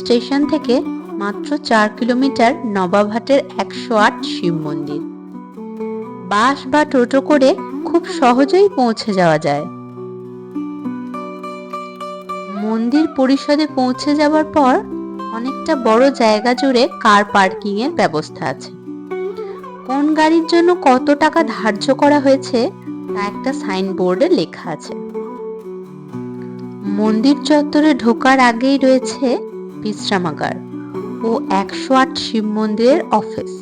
Station থেকে মাত্র 4 kilometre নবাবহাটের 108 Shiva মন্দির। বাস বা টোটো করে খুব সহজেই পৌঁছে যাওয়া যায়। মন্দির পরিসরে পৌঁছে যাওয়ার পর অনেকটা বড় জায়গা জুড়ে কার পার্কিং এর ব্যবস্থা আছে। কোন গাড়ির জন্য কত টাকা ধার্য করা হয়েছে তা একটা সাইনবোর্ডে লেখা আছে। মন্দির চত্বরে ঢোকার আগেই রয়েছে বিশ্রামাগার ও 108 শিব মন্দিরের অফিস।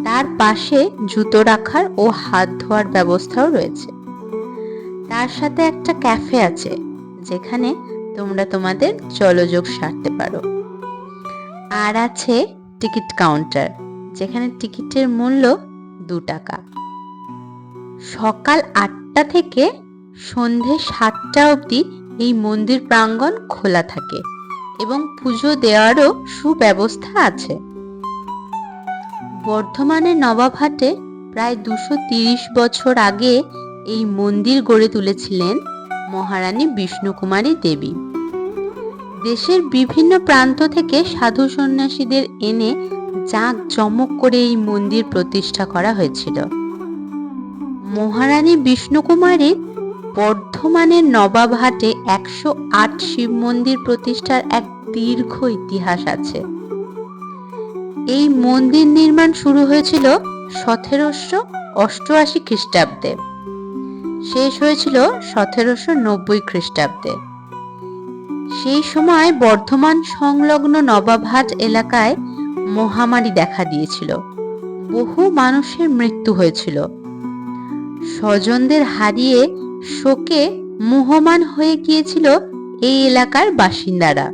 তার পাশে জুতো রাখার ও হাত ধোয়ার ব্যবস্থাও রয়েছে। তার সাথে একটা ক্যাফে আছে যেখানে তোমরা তোমাদের জলযোগ সারতে পারো। আর আছে টিকিট কাউন্টার, যেখানে টিকিটের মূল্য 2 টাকা। সকাল 8টা থেকে সন্ধে 7টা অবধি এই মন্দির প্রাঙ্গণ খোলা থাকে এবং পুজো দেওয়ারও সুব্যবস্থা আছে। বর্ধমানের নবাবহাটে প্রায় 230 বছর আগে এই মন্দির গড়ে তুলেছিলেন মহারানী বিষ্ণুকুমারী দেবী। দেশের বিভিন্ন প্রান্ত থেকে সাধু সন্ন্যাসীদের এনে জাঁকজমক করে এই মন্দির প্রতিষ্ঠা করা হয়েছিল। মহারানী বিষ্ণুকুমারী বর্ধমানের নবাবহাটে 108 শিব মন্দির প্রতিষ্ঠার এক দীর্ঘ ইতিহাস আছে। এই মন্দির নির্মাণ শুরু হয়েছিল 1788 খ্রিস্টাব্দে, শেষ হয়েছিল 1790 খ্রিস্টাব্দে। সেই সময় বর্ধমান সংলগ্ন নবাবহাট এলাকায় মহামারী দেখা দিয়েছিল। বহু মানুষের মৃত্যু হয়েছিল। স্বজনদের হারিয়ে শোকে মুহ্যমান হয়ে গিয়েছিল এই এলাকার বাসিন্দারা।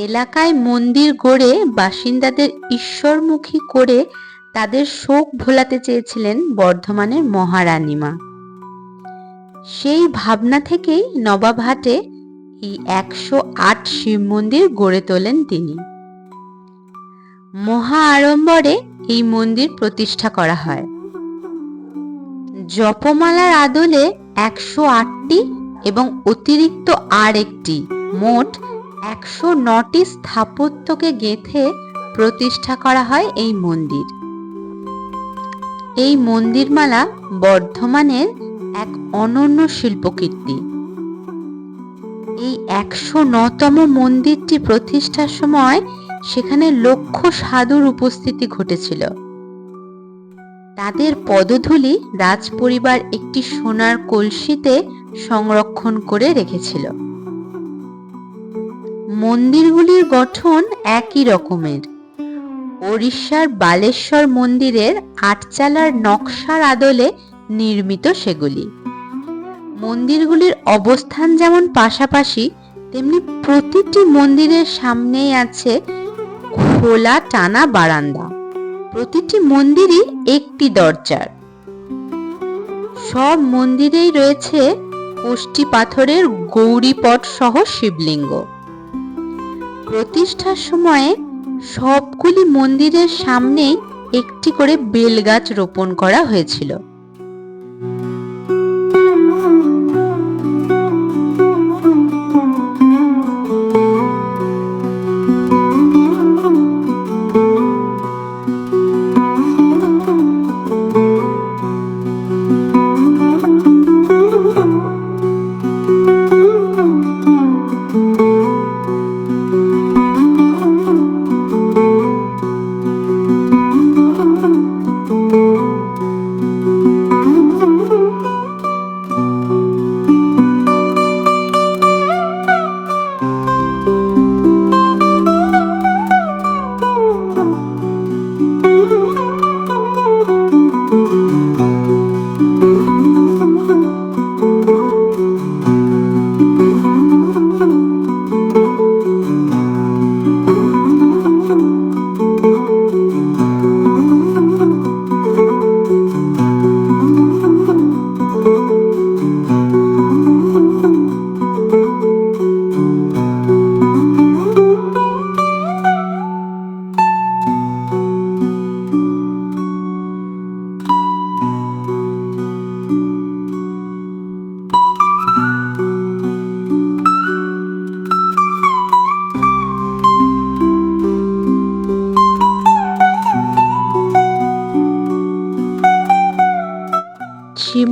এলাকায় মন্দির গড়ে বাসিন্দাদের ঈশ্বরমুখী করে তাদের শোক ভোলাতে চেয়েছিলেন বর্ধমানের মহারানীমা। সেই ভাবনা থেকেই নবাবহাটে এই 108 শিব মন্দির গড়ে তোলেন তিনি। মহা আড়ম্বরে এই মন্দির প্রতিষ্ঠা করা হয়। জপমালার আদলে 108টি এবং অতিরিক্ত আর একটি, মোট 109টি স্থাপত্যকে গেঁথে প্রতিষ্ঠা করা হয় এই মন্দির। এই মন্দিরমালা বর্ধমানের এক অনন্য শিল্পকীর্তি। এই 109তম মন্দিরটি প্রতিষ্ঠার সময় সেখানে লক্ষ সাধুর উপস্থিতি ঘটেছিল। তাদের পদধূলি রাজপরিবার একটি সোনার কলসিতে সংরক্ষণ করে রেখেছিল। মন্দিরগুলির গঠন একই রকমের। ওড়িশার বালেশ্বর মন্দিরের আটচালার নকশার আদলে নির্মিত সেগুলি। মন্দিরগুলির অবস্থান যেমন পাশাপাশি, তেমনি প্রতিটি মন্দিরের সামনেই আছে খোলা টানা বারান্দা। প্রতিটি মন্দিরই একটি দরজার। সব মন্দিরেই রয়েছে কোষ্ঠী পাথরের গৌরীপট সহ শিবলিঙ্গ। প্রতিষ্ঠার সময়ে সবগুলি মন্দিরের সামনেই একটি করে বেলগাছ রোপণ করা হয়েছিল।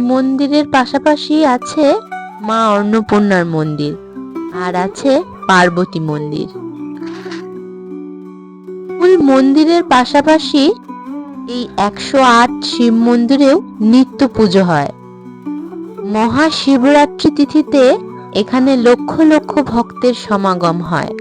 মন্দিরের পাশাপাশি আছে মা অন্নপূর্ণার মন্দির আর আছে পার্বতী মন্দির। মূল মন্দিরের পাশাপাশি এই 108 শিব মন্দিরেও নিত্য পুজো হয়। মহাশিবরাত্রি তিথিতে এখানে লক্ষ লক্ষ ভক্তের সমাগম হয়।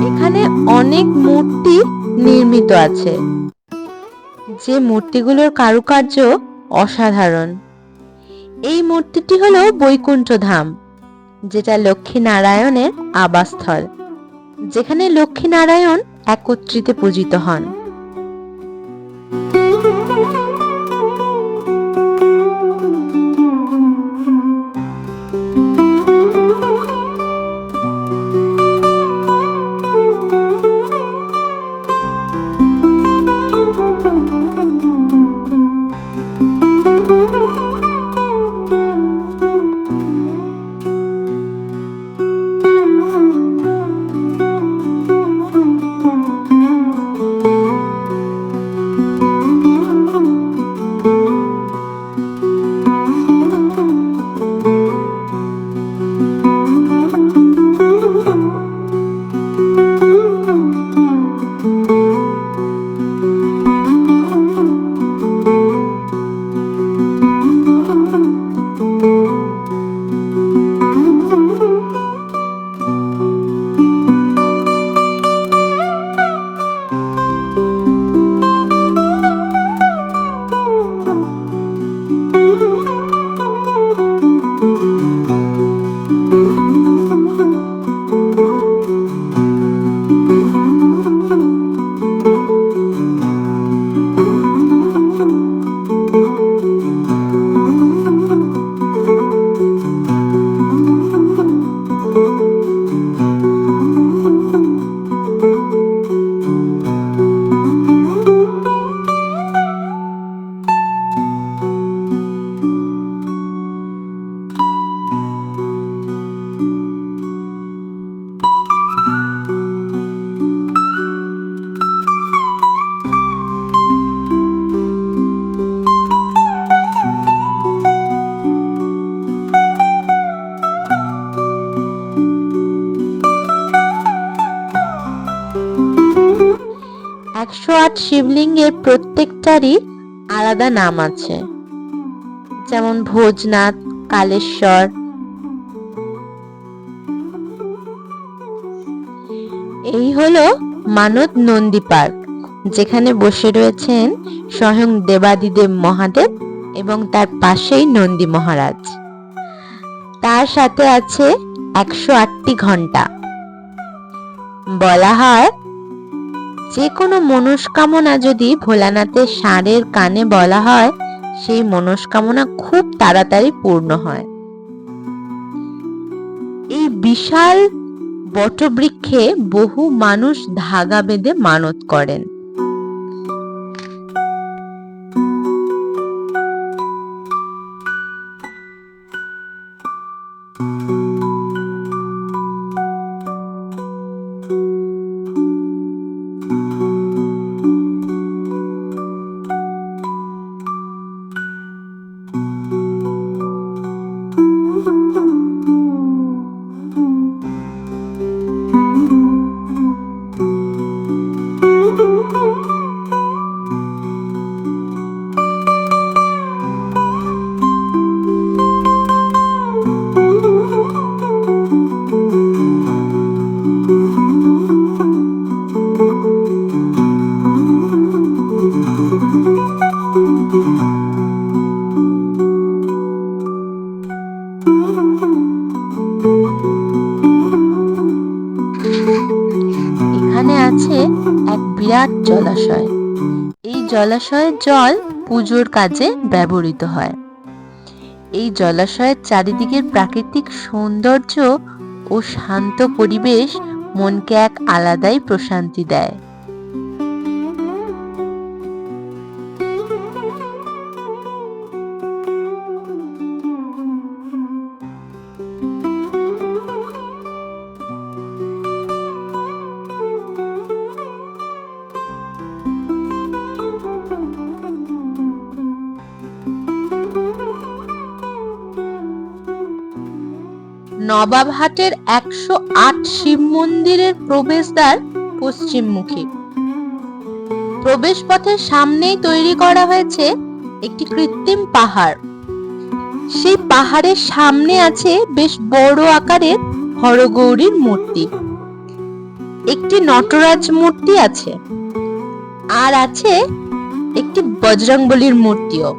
এখানে অনেক মূর্তি নির্মিত আছে, যে মূর্তিগুলোর কারুকার্য অসাধারণ। এই মূর্তিটি হলো বৈকুণ্ঠ ধাম, যেটা লক্ষ্মী নারায়ণের আবাসস্থল, যেখানে লক্ষ্মী নারায়ণ একত্রিতে পূজিত হন। একশো আট শিবলিঙ্গের প্রত্যেকটারই আলাদা নাম আছে, যেমন ভোজনাথ, কালেশ্বর। এই হলো মানদ নন্দী পার্ক, যেখানে বসে রয়েছেন স্বয়ং দেবাদিদেব মহাদেব এবং তার পাশেই নন্দী মহারাজ। তার সাথে আছে 108টি ঘন্টা। বলা হয় যে কোনো মনস্কামনা যদি ভোলানাথের ষাঁড়ের কানে বলা হয়, সেই মনস্কামনা খুব তাড়াতাড়ি পূর্ণ হয়। এই বিশাল বটবৃক্ষে বহু মানুষ ধাগা বেঁধে মানত করেন। জলাশয়। এই জলাশয়ের জল পুজোর কাজে ব্যবহৃত হয়। এই জলাশয়ের চারিদিকের প্রাকৃতিক সৌন্দর্য ও শান্ত পরিবেশ মনকে এক আলাদাই প্রশান্তি দেয়। নবাবহাটের 108 শিব মন্দিরের প্রবেশদ্বার পশ্চিমমুখী। প্রবেশপথের সামনেই তৈরি করা হয়েছে একটি কৃত্রিম পাহাড়। সেই পাহাড়ের সামনে আছে বেশ বড় আকারের হরগৌরীর মূর্তি, একটি নটরাজ মূর্তি আছে, আর আছে একটি বজরংবলীর মূর্তিও।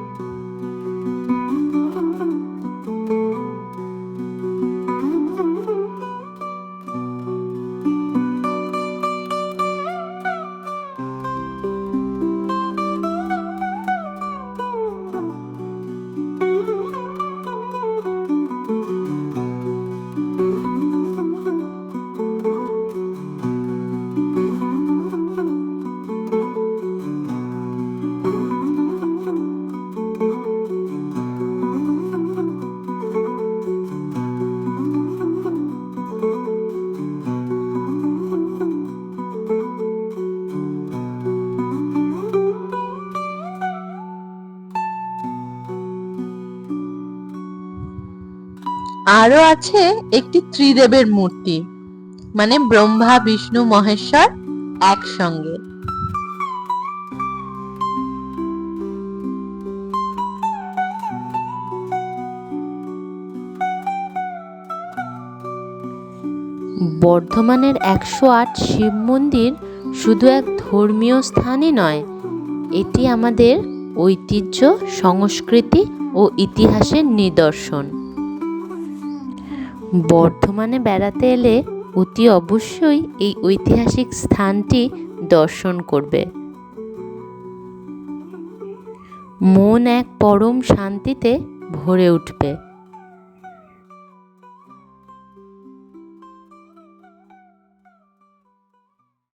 আরো আছে একটি ত্রিদেবের মূর্তি, মানে ব্রহ্মা বিষ্ণু মহেশ্বর একসঙ্গে। বর্ধমানের 108 শিব মন্দির শুধু এক ধর্মীয় স্থানই নয়, এটি আমাদের ঐতিহ্য, সংস্কৃতি ও ইতিহাসের নিদর্শন। বর্ধমানে বেড়াতে এলে অতি অবশ্যই এই ঐতিহাসিক স্থানটি দর্শন করবে। মন এক পরম শান্তিতে ভরে উঠবে।